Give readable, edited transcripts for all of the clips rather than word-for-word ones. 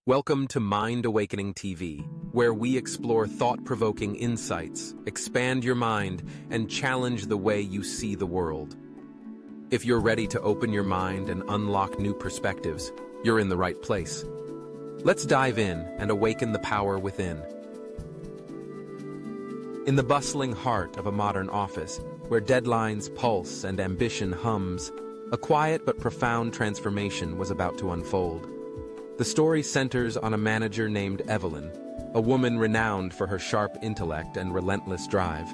Welcome to Mind Awakening TV, where we explore thought-provoking insights, expand your mind, and challenge the way you see the world. If you're ready to open your mind and unlock new perspectives, you're in the right place. Let's dive in and awaken the power within. In the bustling heart of a modern office, where deadlines pulse and ambition hums, a quiet but profound transformation was about to unfold. The story centers on a manager named Evelyn, a woman renowned for her sharp intellect and relentless drive.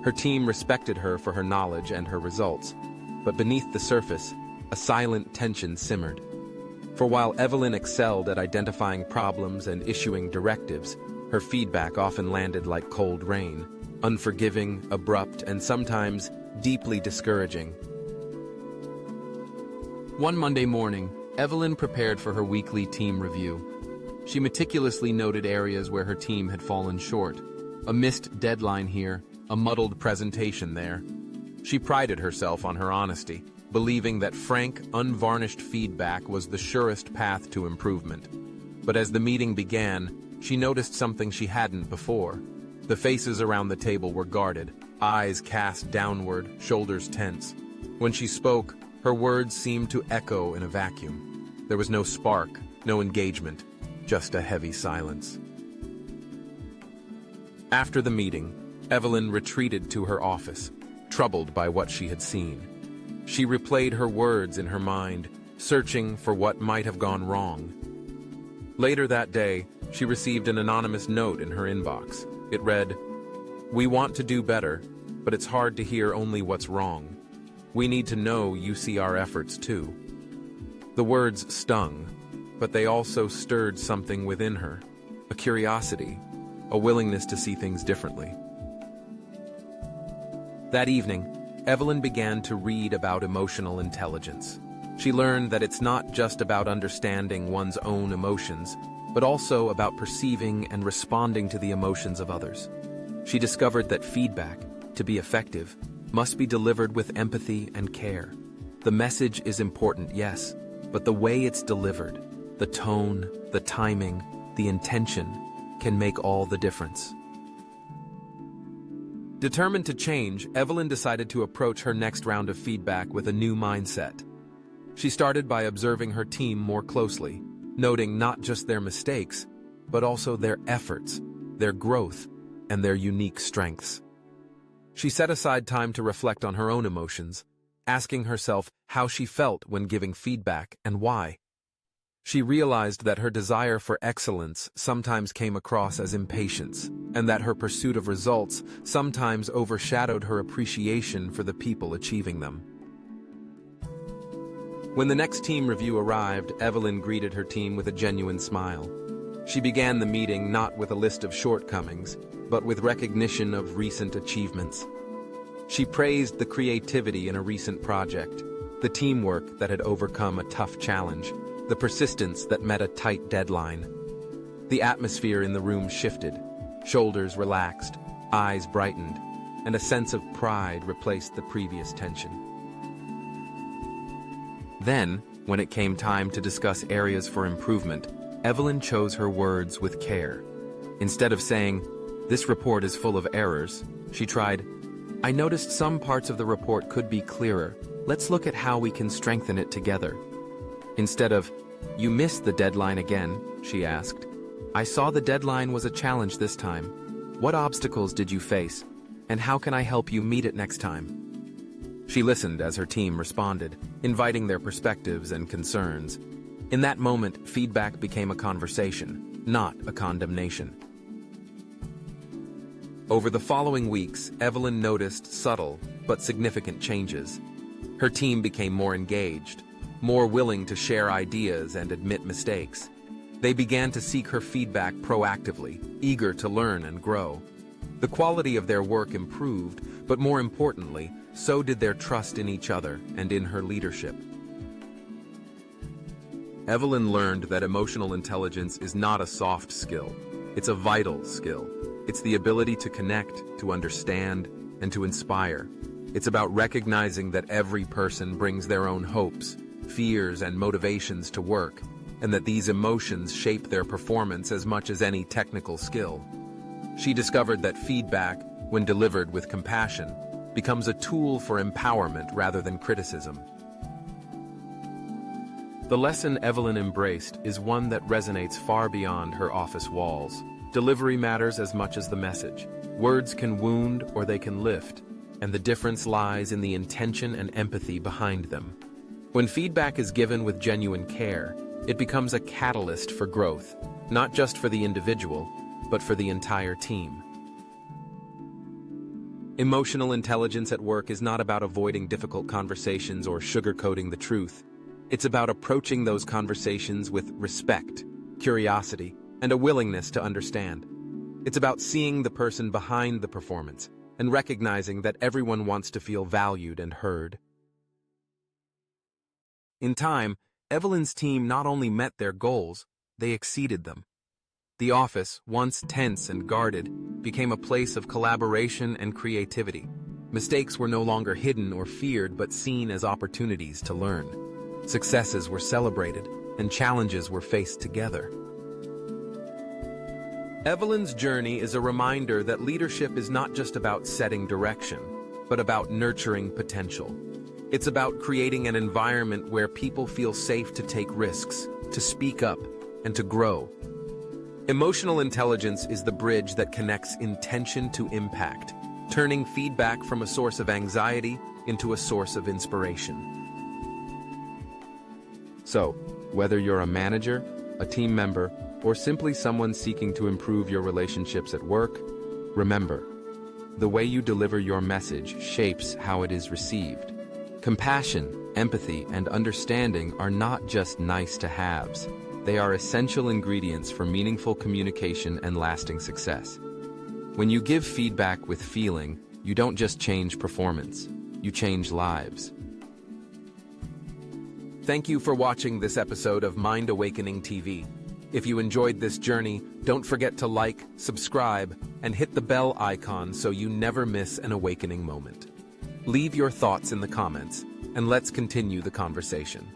Her team respected her for her knowledge and her results, but beneath the surface, a silent tension simmered. For while Evelyn excelled at identifying problems and issuing directives, her feedback often landed like cold rain, unforgiving, abrupt, and sometimes deeply discouraging. One Monday morning, Evelyn prepared for her weekly team review. She meticulously noted areas where her team had fallen short. A missed deadline here, a muddled presentation there. She prided herself on her honesty, believing that frank, unvarnished feedback was the surest path to improvement. But as the meeting began, she noticed something she hadn't before. The faces around the table were guarded, eyes cast downward, shoulders tense. When she spoke, her words seemed to echo in a vacuum. There was no spark, no engagement, just a heavy silence. After the meeting, Evelyn retreated to her office, troubled by what she had seen. She replayed her words in her mind, searching for what might have gone wrong. Later that day, she received an anonymous note in her inbox. It read, "We want to do better, but it's hard to hear only what's wrong. We need to know you see our efforts too." The words stung, but they also stirred something within her, a curiosity, a willingness to see things differently. That evening, Evelyn began to read about emotional intelligence. She learned that it's not just about understanding one's own emotions, but also about perceiving and responding to the emotions of others. She discovered that feedback, to be effective, must be delivered with empathy and care. The message is important, yes, but the way it's delivered, the tone, the timing, the intention, can make all the difference. Determined to change, Evelyn decided to approach her next round of feedback with a new mindset. She started by observing her team more closely, noting not just their mistakes, but also their efforts, their growth, and their unique strengths. She set aside time to reflect on her own emotions, asking herself how she felt when giving feedback and why. She realized that her desire for excellence sometimes came across as impatience, and that her pursuit of results sometimes overshadowed her appreciation for the people achieving them. When the next team review arrived, Evelyn greeted her team with a genuine smile. She began the meeting not with a list of shortcomings, but with recognition of recent achievements. She praised the creativity in a recent project, the teamwork that had overcome a tough challenge, the persistence that met a tight deadline. The atmosphere in the room shifted, shoulders relaxed, eyes brightened, and a sense of pride replaced the previous tension. Then, when it came time to discuss areas for improvement, Evelyn chose her words with care. Instead of saying, "This report is full of errors," she tried, "I noticed some parts of the report could be clearer. Let's look at how we can strengthen it together." Instead of, "You missed the deadline again," she asked, "I saw the deadline was a challenge this time. What obstacles did you face, and how can I help you meet it next time?" She listened as her team responded, inviting their perspectives and concerns. In that moment, feedback became a conversation, not a condemnation. Over the following weeks, Evelyn noticed subtle but significant changes. Her team became more engaged, more willing to share ideas and admit mistakes. They began to seek her feedback proactively, eager to learn and grow. The quality of their work improved, but more importantly, so did their trust in each other and in her leadership. Evelyn learned that emotional intelligence is not a soft skill. It's a vital skill. It's the ability to connect, to understand, and to inspire. It's about recognizing that every person brings their own hopes, fears, and motivations to work, and that these emotions shape their performance as much as any technical skill. She discovered that feedback, when delivered with compassion, becomes a tool for empowerment rather than criticism. The lesson Evelyn embraced is one that resonates far beyond her office walls. Delivery matters as much as the message. Words can wound or they can lift, and the difference lies in the intention and empathy behind them. When feedback is given with genuine care, it becomes a catalyst for growth, not just for the individual, but for the entire team. Emotional intelligence at work is not about avoiding difficult conversations or sugarcoating the truth. It's about approaching those conversations with respect, curiosity, and a willingness to understand. It's about seeing the person behind the performance and recognizing that everyone wants to feel valued and heard. In time, Evelyn's team not only met their goals, they exceeded them. The office, once tense and guarded, became a place of collaboration and creativity. Mistakes were no longer hidden or feared but seen as opportunities to learn. Successes were celebrated, and challenges were faced together. Evelyn's journey is a reminder that leadership is not just about setting direction, but about nurturing potential. It's about creating an environment where people feel safe to take risks, to speak up, and to grow. Emotional intelligence is the bridge that connects intention to impact, turning feedback from a source of anxiety into a source of inspiration. So, whether you're a manager, a team member, or simply someone seeking to improve your relationships at work, remember, the way you deliver your message shapes how it is received. Compassion, empathy, and understanding are not just nice-to-haves. They are essential ingredients for meaningful communication and lasting success. When you give feedback with feeling, you don't just change performance, you change lives. Thank you for watching this episode of Mind Awakening TV. If you enjoyed this journey, don't forget to like, subscribe, and hit the bell icon so you never miss an awakening moment. Leave your thoughts in the comments, and let's continue the conversation.